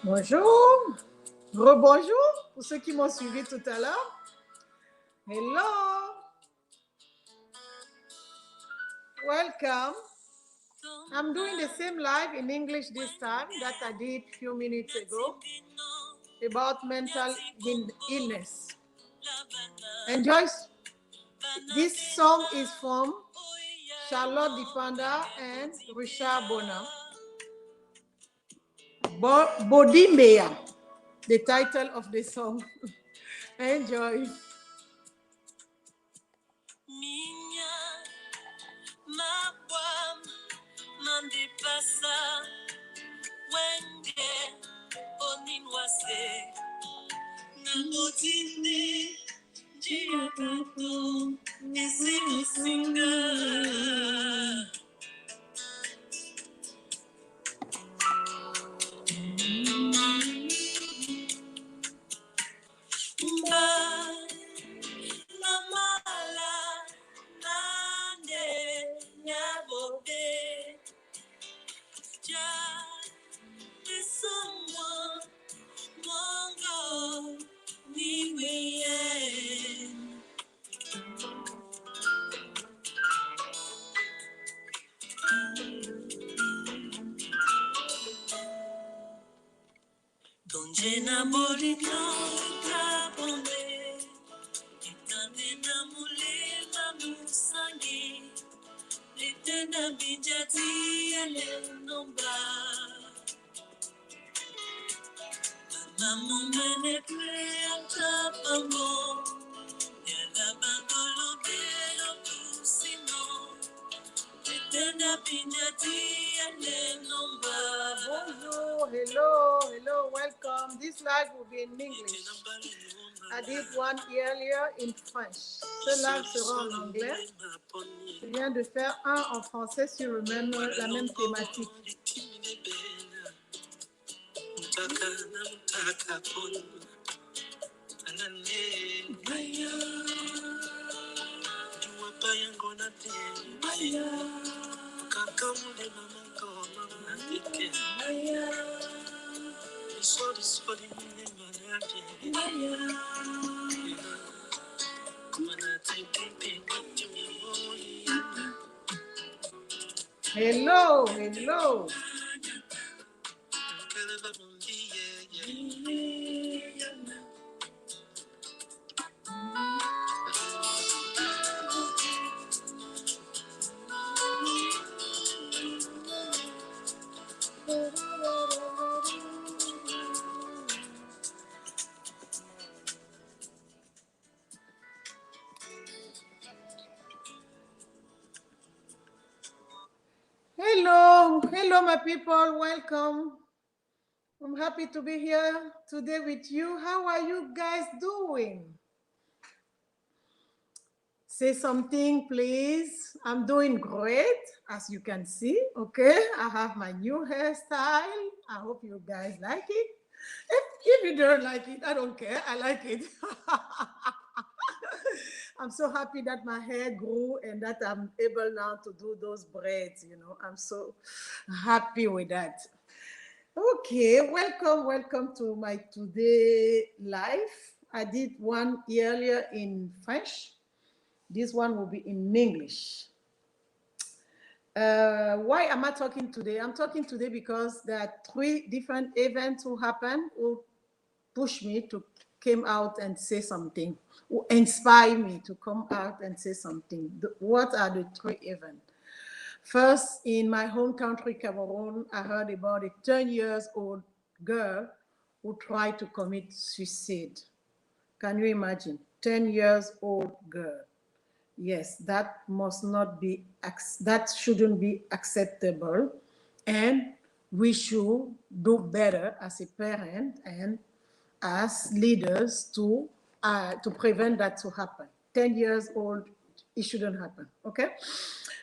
Bonjour, rebonjour pour ceux qui m'ont suivi tout à l'heure. Hello, welcome. I'm doing the same live in English this time that I did a few minutes ago about mental illness. And Joyce, this song is from Charlotte Dipanda and Richard Bona. Bodimbeya, the title of the song. Enjoy. Hello, welcome. This live will be in English. I did one earlier in French. Ce live sera en anglais. Je viens de faire un en français sur la même thématique. Hello. Hello, my people. Welcome. I'm happy to be here today with you. How are you guys doing? Say something, please. I'm doing great, as you can see. Okay, I have my new hairstyle. I hope you guys like it. If you don't like it, I don't care. I like it. I'm so happy that my hair grew and that I'm able now to do those braids, I'm so happy with that. Okay, welcome to my today live. I did one earlier in French. This one will be in English. Why am I talking today? I'm talking today because there are 3 different events who happened who pushed me to come out and say something, who inspire me to come out and say something. What are the 3 events? First, in my home country, Cameroon, I heard about a 10-year-old girl who tried to commit suicide. Can you imagine? 10-year-old girl. Yes, that shouldn't be acceptable. And we should do better as a parent and as leaders to prevent that to happen. 10 years old, it shouldn't happen, okay?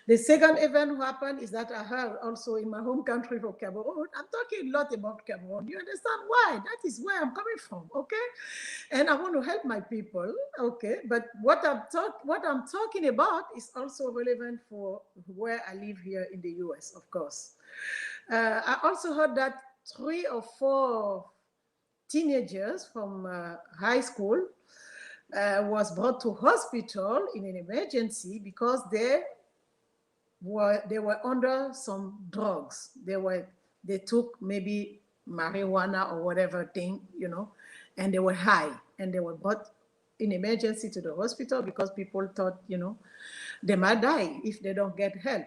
The second event happened is that I heard also in my home country for Cameroon. I'm talking a lot about Cameroon. You understand why? That is where I'm coming from, okay? And I want to help my people, okay? But what I'm talking about is also relevant for where I live here in the US, of course. I also heard that 3 or 4 teenagers from high school was brought to hospital in an emergency because they were under some drugs. They took maybe marijuana or whatever thing, and they were high, and they were brought in emergency to the hospital because people thought, they might die if they don't get help.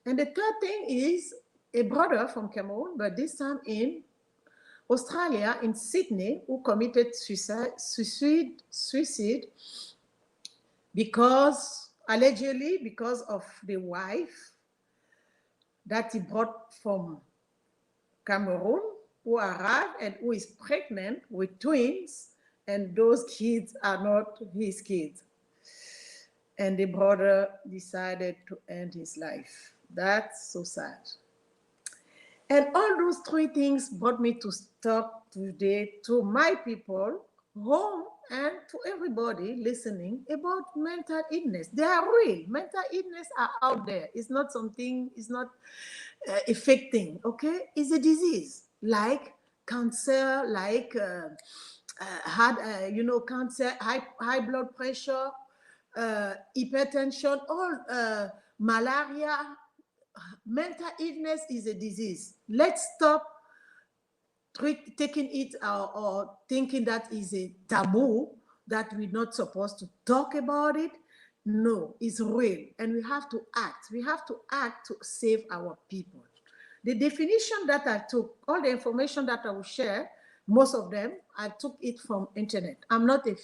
And the third thing is a brother from Cameroon, but this time in Australia, in Sydney, who committed suicide because, allegedly, because of the wife that he brought from Cameroon, who arrived and who is pregnant with twins, and those kids are not his kids. And the brother decided to end his life. That's so sad. And all those 3 things brought me to talk today to my people, home, and to everybody listening about mental illness. They are real. Mental illness are out there. It's not something, it's not a fake thing, okay? It's a disease like cancer, like cancer, high blood pressure, hypertension, all malaria. Mental illness is a disease. Let's stop taking it or thinking that is a taboo, that we're not supposed to talk about it. No, it's real, and we have to act. We have to act to save our people. The definition that I took, all the information that I will share, most of them, I took it from internet. I'm not a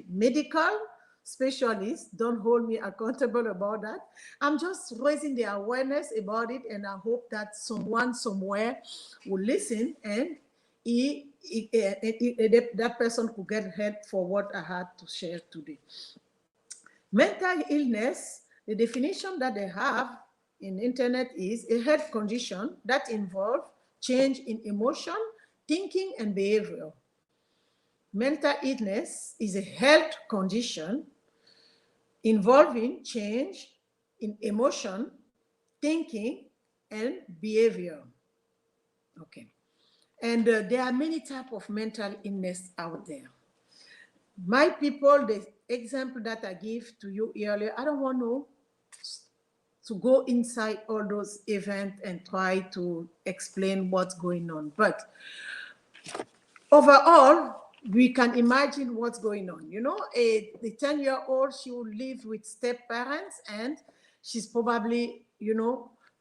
medical specialist. Don't hold me accountable about that. I'm just raising the awareness about it, and I hope that someone somewhere will listen and that person could get help for what I had to share today. Mental illness, the definition that they have in internet is a health condition that involves change in emotion, thinking, and behavior. Mental illness is a health condition involving change in emotion, thinking, and behavior. Okay. And there are many types of mental illness out there. My people, the example that I give to you earlier, I don't want to go inside all those events and try to explain what's going on. But overall, we can imagine what's going on. The 10-year-old, she will live with step parents, and she's probably,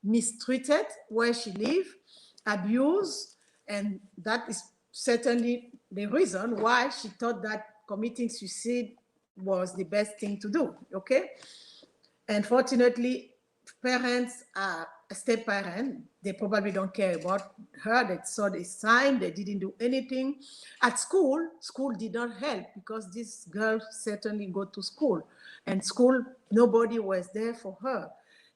mistreated where she lives, abused, and that is certainly the reason why she thought that committing suicide was the best thing to do, okay? Unfortunately, parents are a step parent. They probably don't care about her. They saw the sign. They didn't do anything. At school did not help because this girl certainly go to school. And school, nobody was there for her.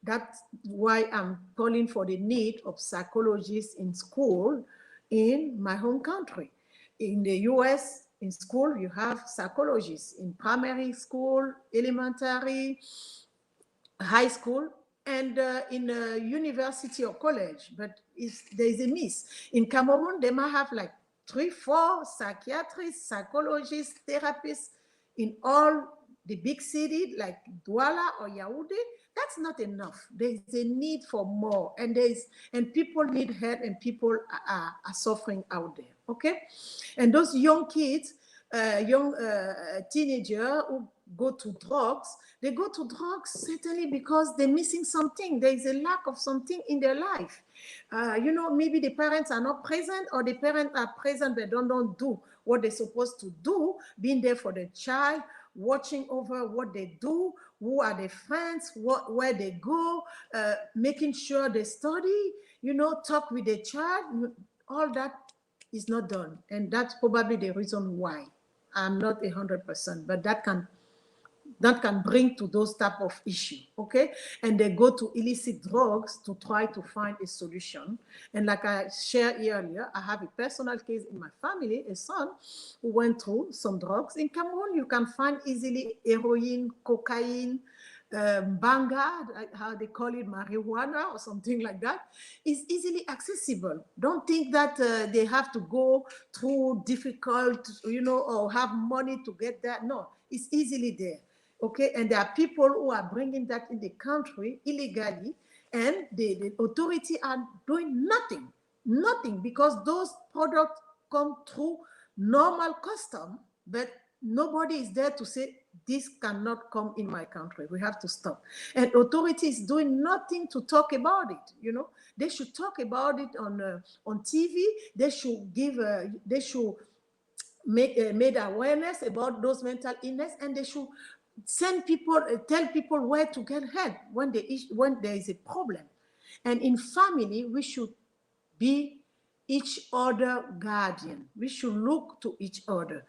That's why I'm calling for the need of psychologists in school in my home country. In the US, in school, you have psychologists in primary school, elementary, high school, and in a university or college, but there's a miss. In Cameroon, they might have like 3, 4 psychiatrists, psychologists, therapists in all the big cities like Douala or Yaoundé. That's not enough. There's a need for more, and people need help, and people are suffering out there, okay? And those young kids, teenagers who go to drugs, they go to drugs certainly because they're missing something. There is a lack of something in their life. Maybe the parents are not present, or the parents are present but don't do what they're supposed to do, being there for the child, watching over what they do, who are their friends, where they go, making sure they study, talk with the child. All that is not done. And that's probably the reason why. I'm not 100%, but that can bring to those type of issue, okay? And they go to illicit drugs to try to find a solution. And like I shared earlier, I have a personal case in my family, a son who went through some drugs. In Cameroon, you can find easily heroin, cocaine, banga, how they call it, marijuana or something like that, is easily accessible. Don't think that they have to go through difficult, or have money to get that. No, it's easily there. Okay, and there are people who are bringing that in the country illegally, and the authority are doing nothing, because those products come through normal custom, but nobody is there to say this cannot come in my country. We have to stop. And authorities doing nothing to talk about it. They should talk about it on TV. They should made awareness about those mental illness, and they should send people, tell people where to get help when there is a problem. And in family, we should be each other guardian. We should look to each other.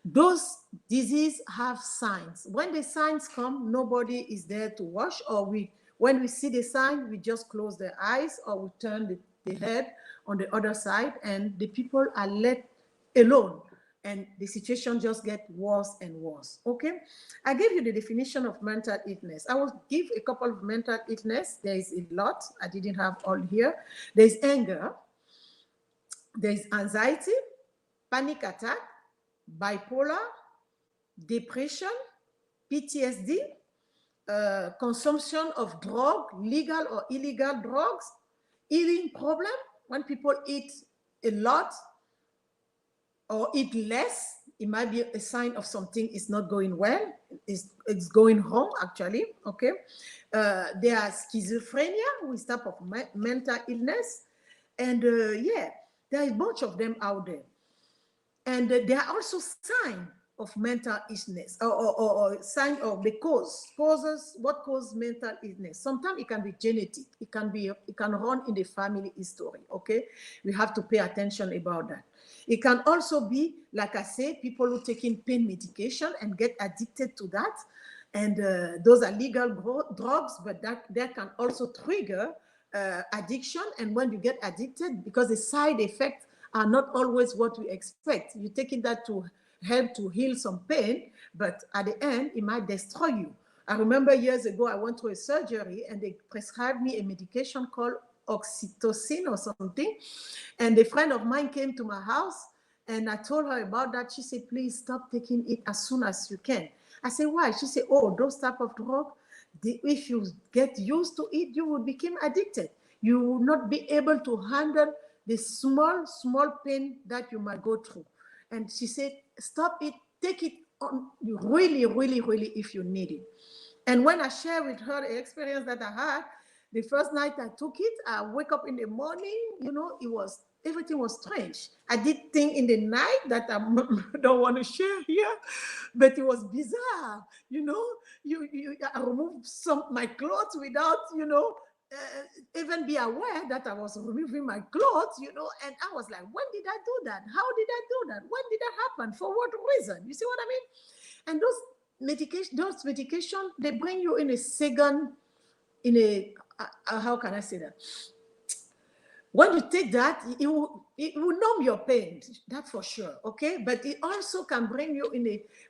Those diseases have signs. When the signs come, nobody is there to watch, or when we see the sign, we just close the eyes, or we turn the head on the other side, and the people are let alone, and the situation just gets worse and worse. Okay, I gave you the definition of mental illness. I will give a couple of mental illness. There is a lot. I didn't have all here. There's anger, there's anxiety, panic attack, bipolar, depression, PTSD, consumption of drug, legal or illegal drugs, eating problem, when people eat a lot or eat less, it might be a sign of something is not going well. It's going wrong, actually. Okay. There are schizophrenia, with type of mental illness. And yeah, there are a bunch of them out there. And there are also signs of mental illness, or sign of the causes, what causes mental illness. Sometimes it can be genetic. It can run in the family history. Okay, we have to pay attention about that. It can also be, like I say, people who taking pain medication and get addicted to that, and those are legal drugs, but that can also trigger addiction. And when you get addicted, because the side effects are not always what we expect, you're taking that to help to heal some pain, but at the end, it might destroy you. I remember years ago, I went through a surgery, and they prescribed me a medication called oxytocin or something. And a friend of mine came to my house, and I told her about that. She said, please stop taking it as soon as you can. I said, why? She said, oh, those type of drugs, if you get used to it, you will become addicted. You will not be able to handle the small pain that you might go through. And she said, stop it, take it on really, really, really if you need it. And when I shared with her the experience that I had, the first night I took it, I wake up in the morning, everything was strange. I did things in the night that I don't want to share here, but it was bizarre. I removed my clothes without, even be aware that I was removing my clothes, and I was like, when did I do that? How did I do that? When did that happen? For what reason? You see what I mean? And those medication, they bring you in a second, how can I say that? When you take that, it will numb your pain, that's for sure, okay? But it also can bring you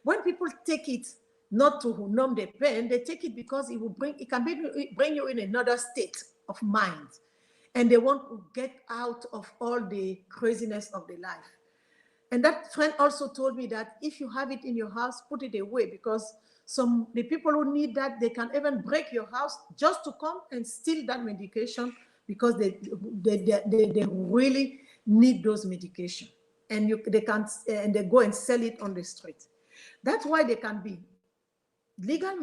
when people take it not to numb the pain, they take it because it can bring you in another state of mind. And they want to get out of all the craziness of the life. And that friend also told me that if you have it in your house, put it away, because the people who need that, they can even break your house just to come and steal that medication, because they really need those medication, and they go and sell it on the street. That's why they can be legal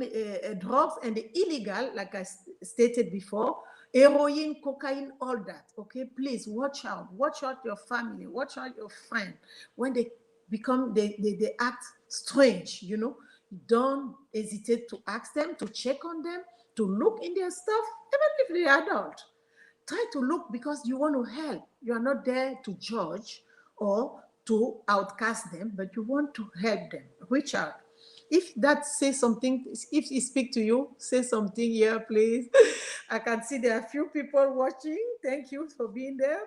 drugs and the illegal, like I stated before, heroin, cocaine, all that. Okay, please watch out your family, watch out your friend. When they act strange, don't hesitate to ask them, to check on them, to look in their stuff, even if they're adult. Try to look, because you want to help. You are not there to judge or to outcast them, but you want to help them. Reach out. If that says something, if he speak to you, say something here, please. I can see there are a few people watching. Thank you for being there.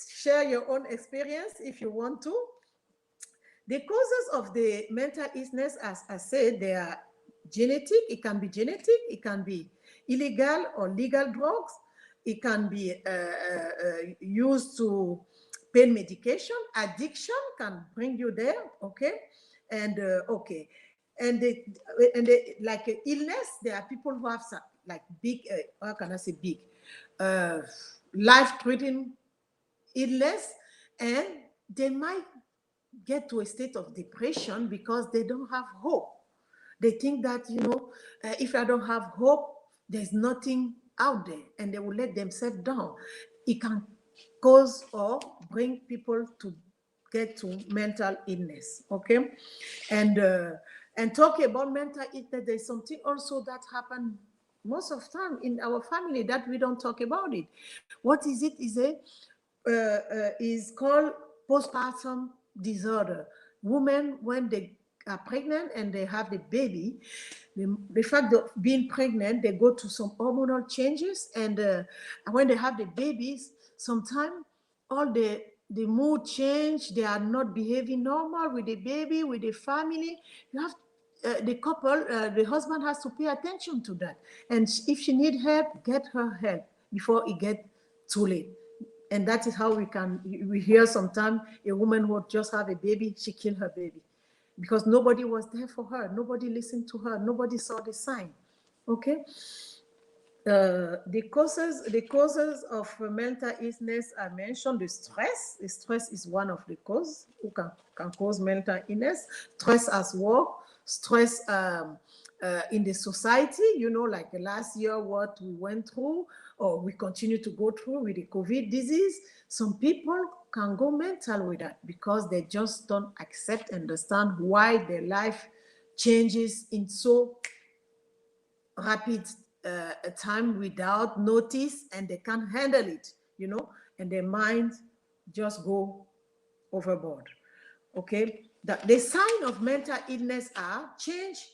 Share your own experience if you want to. The causes of the mental illness, as I said, there are genetic, it can be genetic, it can be illegal or legal drugs, it can be used to pain medication, addiction can bring you there, okay? And okay, and like illness, there are people who have some like big, how can I say big, uh, life-threatening illness, and they might get to a state of depression because they don't have hope. They think that, if I don't have hope, there's nothing out there, and they will let themselves down. It can cause or bring people to get to mental illness, okay? And talking about mental illness, there's something also that happened most of the time in our family that we don't talk about it. What is it? Is called postpartum disorder. Women, when they are pregnant and they have the baby, the fact of being pregnant, they go to some hormonal changes, and when they have the babies, sometimes all the mood change, they are not behaving normal with the baby, with the family. You have the couple, the husband has to pay attention to that. And if she need help, get her help before it get too late. And that is how we hear sometimes a woman who just have a baby, she killed her baby because nobody was there for her. Nobody listened to her. Nobody saw the sign. Okay. The causes of mental illness I mentioned. The stress is one of the causes who can cause mental illness. Stress at work, stress in the society, like last year, what we went through, or we continue to go through with the COVID disease. Some people can go mental with that because they just don't accept, understand why their life changes in so rapid time without notice, and they can't handle it, and their mind just go overboard. Okay, the sign of mental illness are change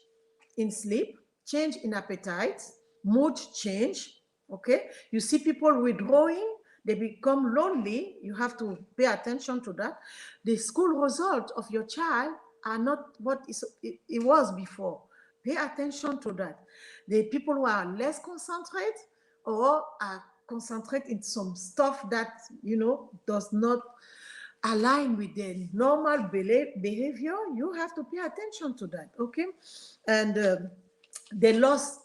in sleep, change in appetite, mood change. Okay, you see people withdrawing, they become lonely. You have to pay attention to that. The school result of your child are not what it was before. Pay attention to that. The people who are less concentrated or are concentrated in some stuff that does not align with the normal behavior, you have to pay attention to that. Okay, and the loss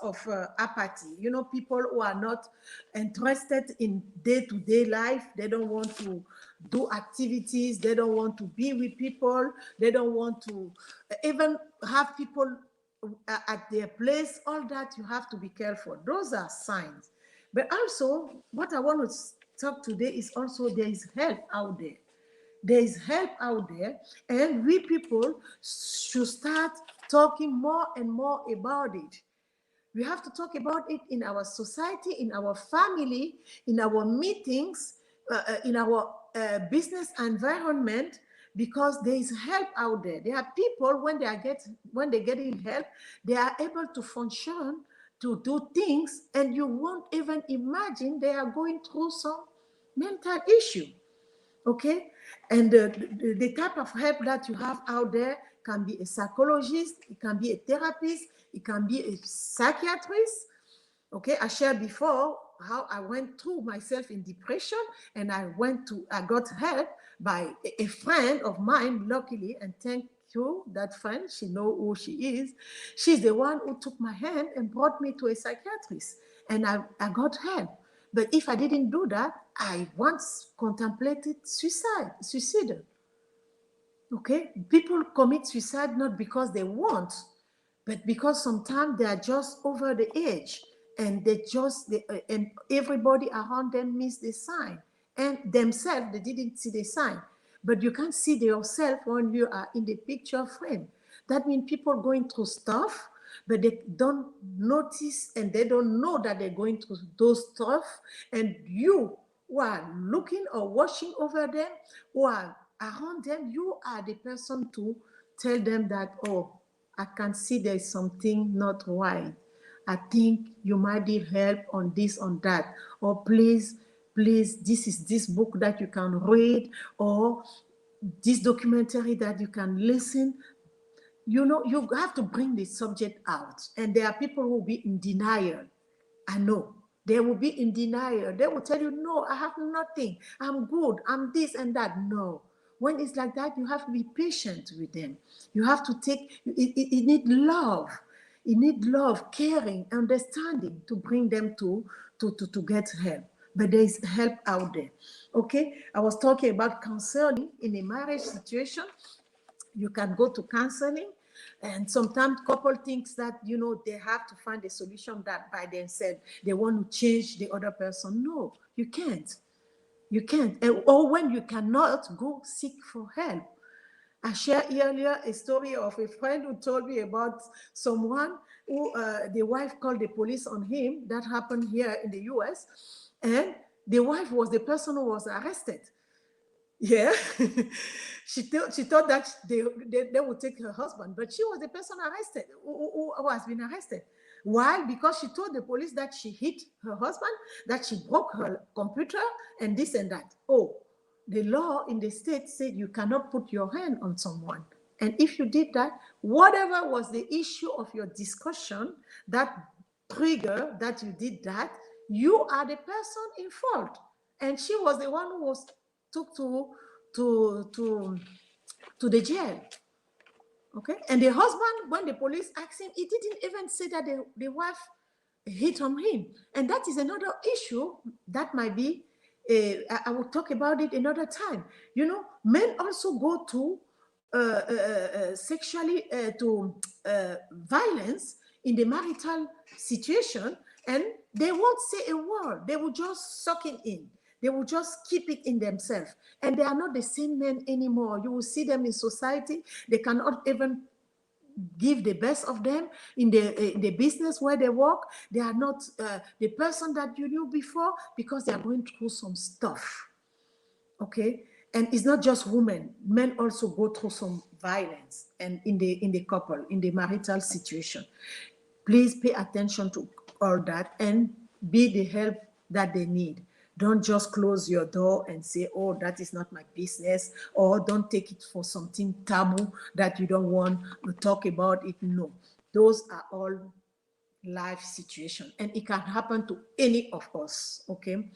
of apathy. People who are not interested in day-to-day life. They don't want to do activities. They don't want to be with people. They don't want to even have people at their place. All that, you have to be careful. Those are signs. But also, what I want to talk today is also there is help out there. There is help out there, and we people should start talking more and more about it. We have to talk about it in our society, in our family, in our meetings, in our business environment, because there is help out there. There are people, when they getting help, they are able to function, to do things, and you won't even imagine they are going through some mental issue. Okay, and the type of help that you have out there can be a psychologist, it can be a therapist, it can be a psychiatrist. Okay, I shared before how I went through myself in depression, and I got help by a friend of mine, luckily, and thank you, that friend, she know who she is. She's the one who took my hand and brought me to a psychiatrist, and I got help. But if I didn't do that, I once contemplated suicide. Okay, people commit suicide not because they want, but because sometimes they are just over the edge, and and everybody around them miss the sign, and themselves they didn't see the sign. But you can't see yourself when you are in the picture frame. That means people going through stuff, but they don't notice, and they don't know that they're going through those stuff. And you who are looking or watching over them, who are around them, you are the person to tell them that, oh, I can see there's something not right. I think you might need help on this, on that. Or please, this is this book that you can read, or this documentary that you can listen. you know, you have to bring the subject out. And there are people who will be in denial. I know. They will be in denial. They will tell you, no, I have nothing. I'm good. I'm this and that. No. When it's like that, you have to be patient with them. You have to take, it need love. You need love, caring, understanding to bring them to get help. But there is help out there. Okay? I was talking about counseling in a marriage situation. You can go to counseling, and sometimes couple thinks that, you know, they have to find a solution that by themselves. They want to change the other person. No, you can't. You can't. Or when you cannot, go seek for help. I shared earlier a story of a friend who told me about someone who the wife called the police on him. That happened here in the US. And the wife was the person who was arrested. Yeah. She thought that they would take her husband, but she was the person arrested who has been arrested. Why? Because she told the police that she hit her husband, that she broke her computer, and this and that. Oh, the law in the state said you cannot put your hand on someone. And if you did that, whatever was the issue of your discussion, that trigger that you did that, you are the person in fault. And she was the one who was took to to to the jail. Okay. And the husband, when the police asked him, he didn't even say that the wife hit on him. And that is another issue that might be, I will talk about it another time. You know, men also go to sexually to violence in the marital situation, and they won't say a word. They will just suck it in. They will just keep it in themselves. And they are not the same men anymore. You will see them in society. They cannot even give the best of them in the business where they work. They are not the person that you knew before, because they are going through some stuff. Okay. And it's not just women. Men also go through some violence, and in the couple, in the marital situation. Please pay attention to all that and be the help that they need. Don't just close your door and say, oh, that is not my business, or don't take it for something taboo that you don't want to talk about it. No, those are all life situations, and it can happen to any of us. Okay.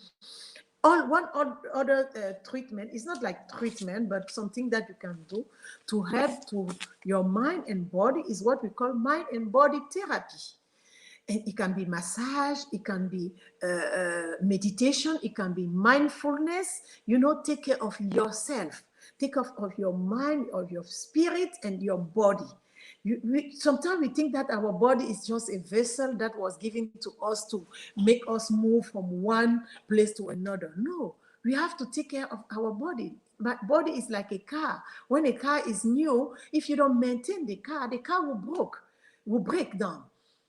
One other treatment is not like treatment, but something that you can do to help to your mind and body is what we call mind and body therapy. And it can be massage, it can be meditation, it can be mindfulness. You know, take care of yourself, take care of your mind, of your spirit, and your body. Sometimes we think that our body is just a vessel that was given to us to make us move from one place to another. No, we have to take care of our body. But body is like a car. When a car is new, if you don't maintain the car will break down.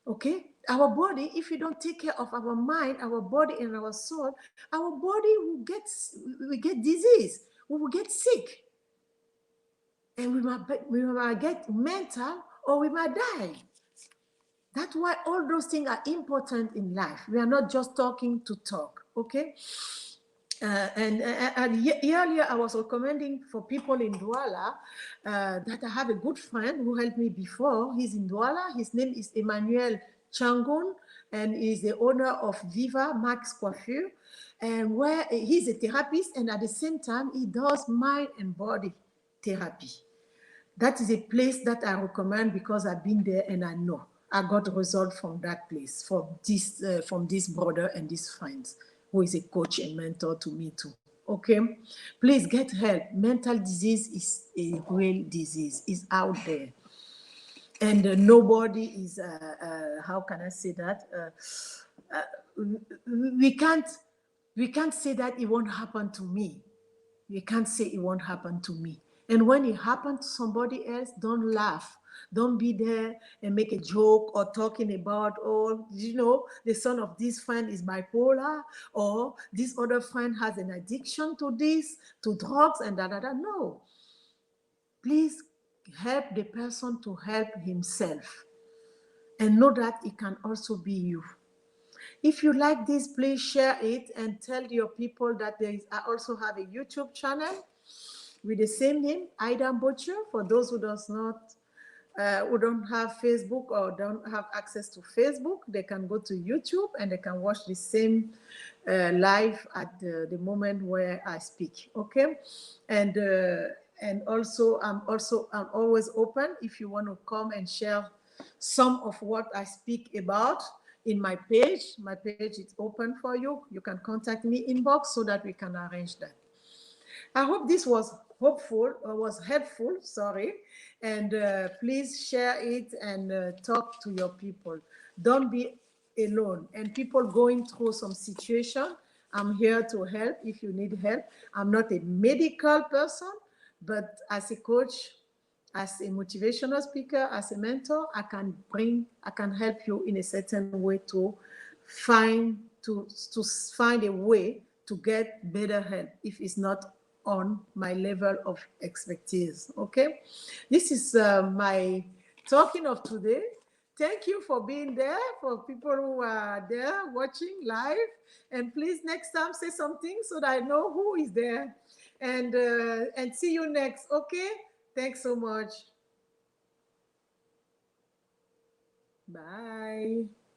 Okay. Our body, if we don't take care of our mind, our body, and our soul, our body will get disease. We will get sick. And we might get mental, or we might die. That's why all those things are important in life. We are not just talking to talk, okay? And earlier I was recommending for people in Douala that I have a good friend who helped me before. He's in Douala. His name is Emmanuel Changoun, and he's the owner of Viva Max Coiffure, and where he's a therapist, and at the same time he does mind and body therapy. That is a place that I recommend, because I've been there and I know I got results from that place, from this brother and these friends, who is a coach and mentor to me too. Okay, please get help. Mental disease is a real disease. It's out there, and nobody is. How can I say that? We can't say that it won't happen to me. You can't say it won't happen to me. And when it happens to somebody else, don't laugh. Don't be there and make a joke or talking about, oh, you know, the son of this friend is bipolar, or this other friend has an addiction to this, to drugs, and da. No. Please help the person to help himself, and know that it can also be you. If you like this, please share it and tell your people that I also have a YouTube channel with the same name, Ida Butcher, for those who does not who don't have Facebook or don't have access to Facebook, they can go to YouTube and they can watch the same live at the moment where I speak. Okay, and also I'm always open if you want to come and share some of what I speak about in my page. My page is open for you. You can contact me inbox so that we can arrange that. I hope this was hopeful or was helpful, sorry. And please share it and talk to your people. Don't be alone. And people going through some situation, I'm here to help if you need help. I'm not a medical person, but as a coach, as a motivational speaker, as a mentor, I can help you in a certain way to find to find a way to get better help if it's not on my level of expertise. Okay, this is my talking of today. Thank you for being there, for people who are there watching live. And please next time say something so that I know who is there. And see you next. Okay, thanks so much. Bye.